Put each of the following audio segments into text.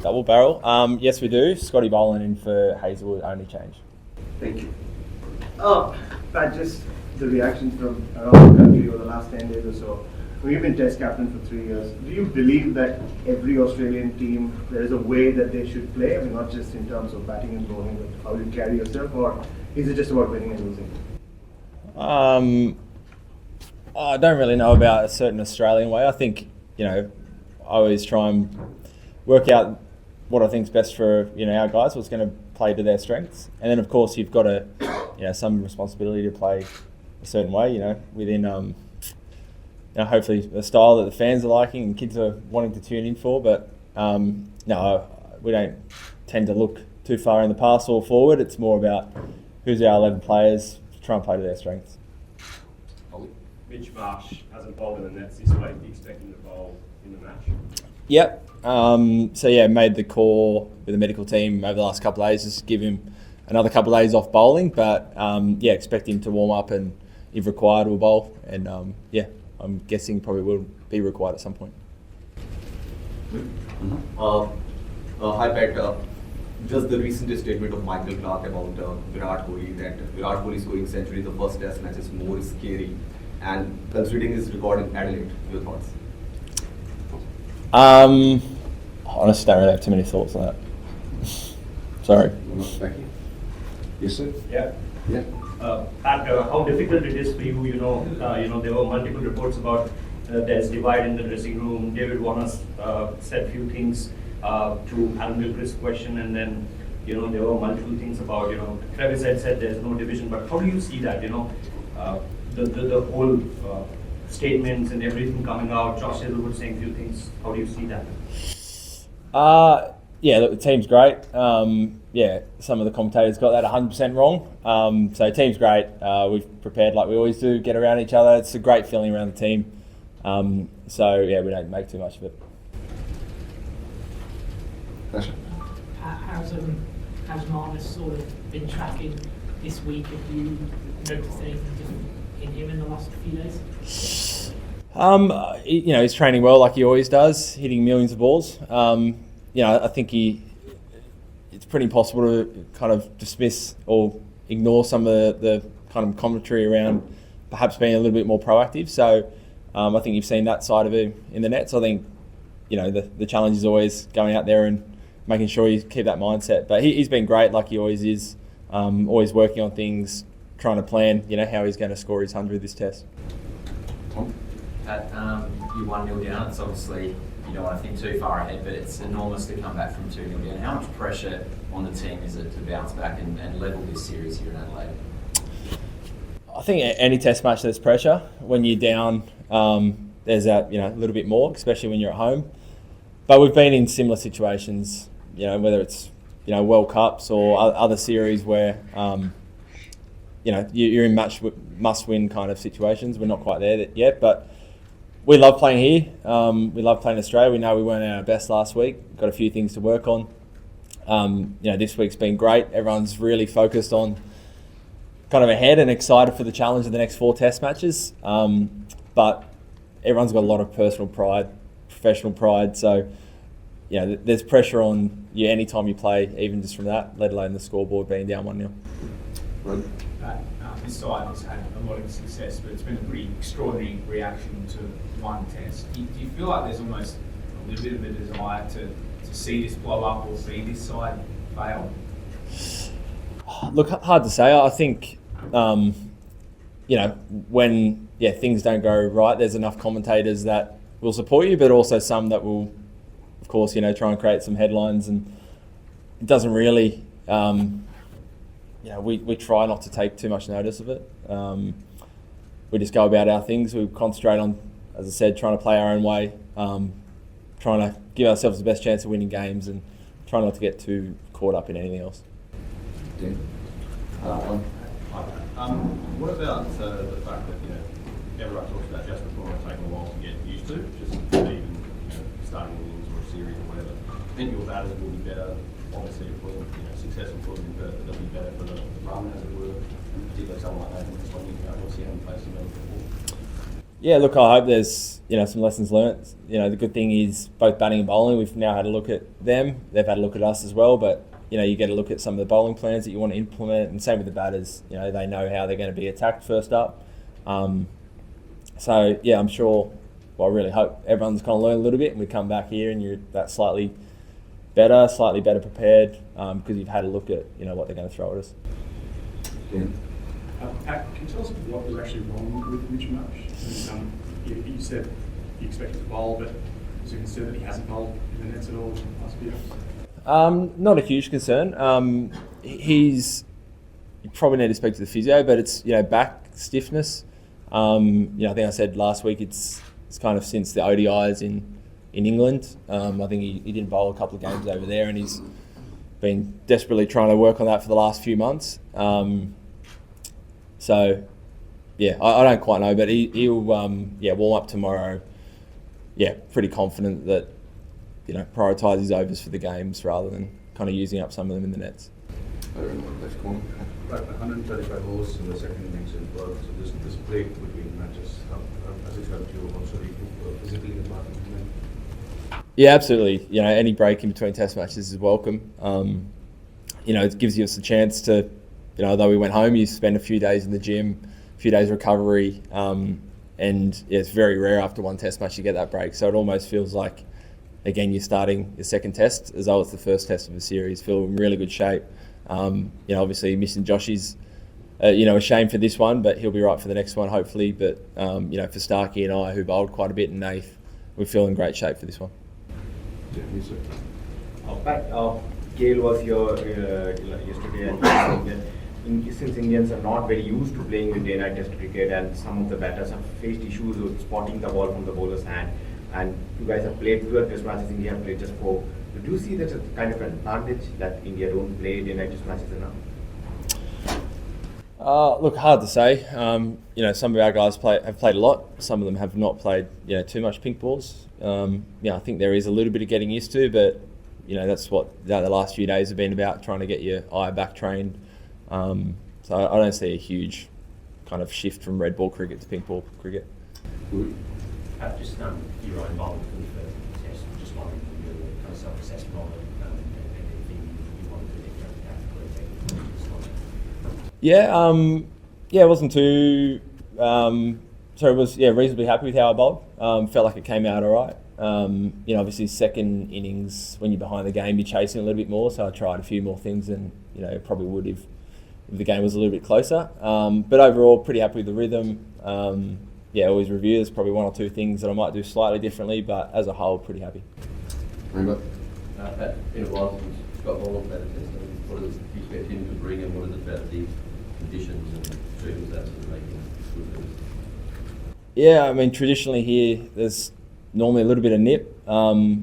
Double barrel. Yes, we do. Scotty Boland in for Hazelwood, only change. Thank you. Pat, just the reactions from around the country over the last 10 days or so. You've been Test captain for 3 years. Do you believe that every Australian team, there is a way that they should play? I mean, not just in terms of batting and bowling, but how you carry yourself, or is it just about winning and losing? I don't really know about a certain Australian way. I think, I always try and work out what I think's best for, our guys, what's going to play to their strengths. And then, of course, you've got some responsibility to play a certain way, within, hopefully a style that the fans are liking and kids are wanting to tune in for. But, no, we don't tend to look too far in the past or forward. It's more about who's our 11 players, try and play to their strengths. Mitch Marsh hasn't bowled in the nets this week. Do you expect him to bowl in the match? Yep. Made the call with the medical team over the last couple of days, just give him another couple of days off bowling. But expect him to warm up and, if required, will bowl. And I'm guessing probably will be required at some point. Hi Pat. Just the recent statement of Michael Clark about Virat Kohli, that Virat Kohli scoring century in the first Test match is more scary. And considering his record in Adelaide, your thoughts? I honestly don't really have too many thoughts on that. Sorry. Thank you. Yes, sir. Yeah. Pat, how difficult it is for you? There were multiple reports about there's divide in the dressing room. David Warner said a few things to Alan Gilchrist's question, and then there were multiple things about Travis had said there's no division. But how do you see that? The whole statements and everything coming out. Josh Hazelwood saying a few things. How do you see that? Look, the team's great. Some of the commentators got that 100% wrong. So the team's great. We've prepared like we always do, get around each other. It's a great feeling around the team. We don't make too much of it. How's Marnus sort of been tracking this week? Have you noticed anything different in him in the last few days? He's training well like he always does, hitting millions of balls. I think it's pretty impossible to kind of dismiss or ignore some of the kind of commentary around perhaps being a little bit more proactive. So I think you've seen that side of him in the nets. I think, the challenge is always going out there and making sure you keep that mindset. But he's been great like he always is, always working on things, trying to plan, how he's going to score his 100 this Test. Tom? Pat, you 1-0 down. It's obviously, you don't want to think too far ahead, but it's enormous to come back from 2-0 down. How much pressure on the team is it to bounce back and level this series here in Adelaide? I think any Test match there's pressure. When you're down, there's that a little bit more, especially when you're at home. But we've been in similar situations, whether it's World Cups or other series where you're in must-win kind of situations. We're not quite there yet, but we love playing here. We love playing Australia. We know we weren't at our best last week. Got a few things to work on. This week's been great. Everyone's really focused on kind of ahead and excited for the challenge of the next 4 Test matches. But everyone's got a lot of personal pride, professional pride. So, there's pressure on you anytime you play, even just from that, let alone the scoreboard being down 1-0. Right. This side has had a lot of success, but it's been a pretty extraordinary reaction to one Test. Do you feel like there's almost a little bit of a desire to see this blow up or see this side fail? Look, hard to say. I think, when things don't go right, there's enough commentators that will support you, but also some that will, of course, try and create some headlines, and it doesn't really. We try not to take too much notice of it. We just go about our things. We concentrate on, as I said, trying to play our own way, trying to give ourselves the best chance of winning games, and try not to get too caught up in anything else. What about the fact that everyone talks about just before it's taken a while to get used to, just even starting innings or a series or whatever. I think your batters will be better, obviously, for successful for them, but they'll be better for the run, as it were. Particularly someone like that, when you obviously haven't faced him before. Yeah, look, I hope there's some lessons learnt. The good thing is both batting and bowling, we've now had a look at them. They've had a look at us as well, but you get a look at some of the bowling plans that you want to implement, and same with the batters. They know how they're going to be attacked first up. So yeah, I'm sure. Well, I really hope everyone's kind of learned a little bit, and we come back here and you're that slightly better prepared because you've had a look at what they're going to throw at us. Yeah. Pat, can you tell us what was actually wrong with Mitch Marsh? You said you expected to bowl, but was it concerned that he hasn't bowled in the nets at all in the last few years? Not a huge concern. He's probably need to speak to the physio, but it's back stiffness. I think I said last week it's kind of since the ODIs in England. I think he didn't bowl a couple of games over there, and he's been desperately trying to work on that for the last few months. So yeah, I don't quite know, but he'll warm up tomorrow. Yeah, pretty confident that prioritise his overs for the games rather than kind of using up some of them in the nets. I don't know, that's cool. Right, 135 overs in the second innings in Perth, so this break between matches, has it helped you also physically as well? Yeah, absolutely. Any break in between test matches is welcome. It gives us a chance to, although we went home, you spend a few days in the gym, a few days recovery, and it's very rare after one test match you get that break. So it almost feels like, again, you're starting your second test as though it's the first test of a series. Feel in really good shape. Obviously missing Joshy's, a shame for this one, but he'll be right for the next one, hopefully. But, for Starkey and I, who bowled quite a bit, and Nath, we feel in great shape for this one. Yeah, yes, sir. Pat, Gale was here yesterday, and since Indians are not very used to playing with day-night test cricket, and some of the batters have faced issues with spotting the ball from the bowler's hand, and you guys have played fewer test matches, India have played just 4. Do you see that as a kind of an advantage that India don't play day-night test matches enough? Look, hard to say. Some of our guys have played a lot. Some of them have not played, too much pink balls. I think there is a little bit of getting used to, but that's what the last few days have been about, trying to get your eye back trained. So I don't see a huge kind of shift from red ball cricket to pink ball cricket. Just your own bowling for the test, just wondering your kind of self-assessment on it, and anything you want to do different. It wasn't too. So it was reasonably happy with how I bowled. Felt like it came out all right. Obviously second innings when you're behind the game, you're chasing a little bit more. So I tried a few more things, and probably would if the game was a little bit closer. But overall, pretty happy with the rhythm. Always review. There's probably one or two things that I might do slightly differently, but as a whole, pretty happy. Remember? Pat, in a while since Scott Boland batted test, what does he expect him to bring, and what is it about the conditions and circumstances that make him good? Yeah, I mean, traditionally here, there's normally a little bit of nip,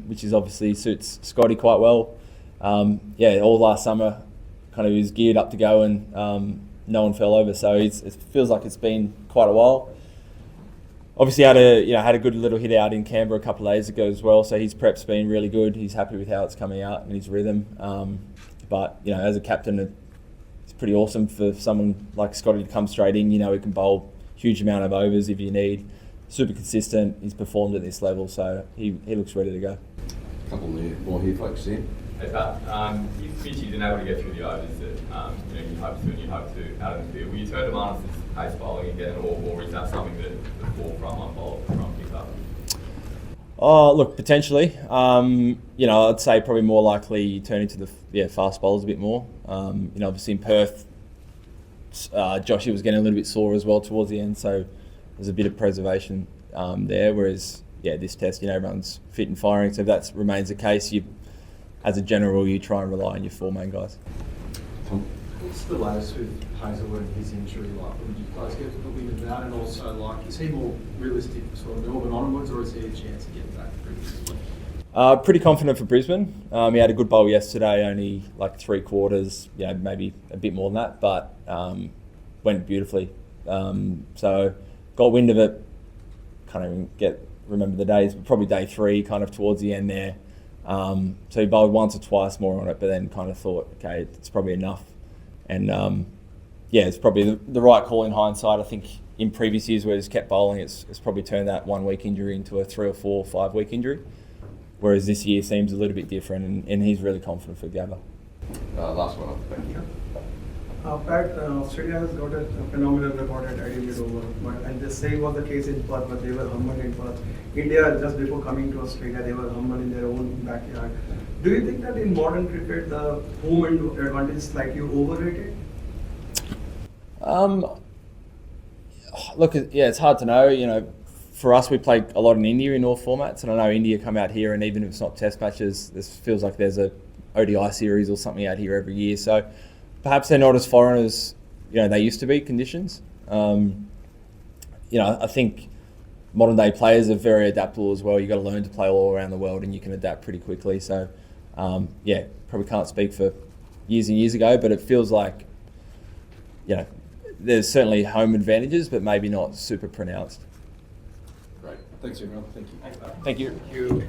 which is obviously suits Scotty quite well. All last summer, kind of he was geared up to go, and no one fell over, so it feels like it's been quite a while. Obviously had a good little hit out in Canberra a couple of days ago as well, so his prep's been really good. He's happy with how it's coming out and his rhythm. But as a captain, it's pretty awesome for someone like Scotty to come straight in. He can bowl huge amount of overs if you need. Super consistent. He's performed at this level, so he looks ready to go. A couple more here, folks. Here. Hey Pat, you Fitchy didn't able to get through the overs that you hoped to and you hoped to out of the field. Will you turn to Marnus' pace bowling again, or is that something that the forefront one bowler will try and pick up? Oh, look, potentially. I'd say probably more likely turning to the fast bowlers a bit more. Obviously in Perth, Joshy was getting a little bit sore as well towards the end, so there's a bit of preservation there. Whereas, this test, everyone's fit and firing. So if that remains the case, as a general rule, you try and rely on your 4 main guys. What's the latest with Hazelwood and his injury? Would you guys get the win of that? And also, is he more realistic for sort of Melbourne onwards, or is he a chance of getting back to Brisbane? Pretty confident for Brisbane. He had a good bowl yesterday, only like 3/4, maybe a bit more than that, but went beautifully. So got wind of it. Can't even remember the days, but probably day 3, kind of towards the end there. So he bowled once or twice more on it, but then kind of thought, okay, it's probably enough. And it's probably the right call in hindsight. I think in previous years where he's kept bowling, it's probably turned that 1 week injury into a 3 or 4 or 5 week injury. Whereas this year seems a little bit different, and he's really confident for Gabba. Last one up. Thank you. Pat, Australia has got a phenomenal record at Adelaide Oval, and the same was the case in Perth, but they were humbled in Perth. India, just before coming to Australia, they were humbled in their own backyard. Do you think that in modern cricket, the home advantage is slightly overrated? Look, yeah, it's hard to know. You know, for us, we play a lot in India in all formats, and I know India come out here, and even if it's not Test matches, this feels like there's a ODI series or something out here every year. So perhaps they're not as foreign as they used to be conditions. I think modern day players are very adaptable as well. You've got to learn to play all around the world, and you can adapt pretty quickly. So probably can't speak for years and years ago, but it feels like there's certainly home advantages, but maybe not super pronounced. Great. Thanks, everyone. Thank you. Thank you. Thank you.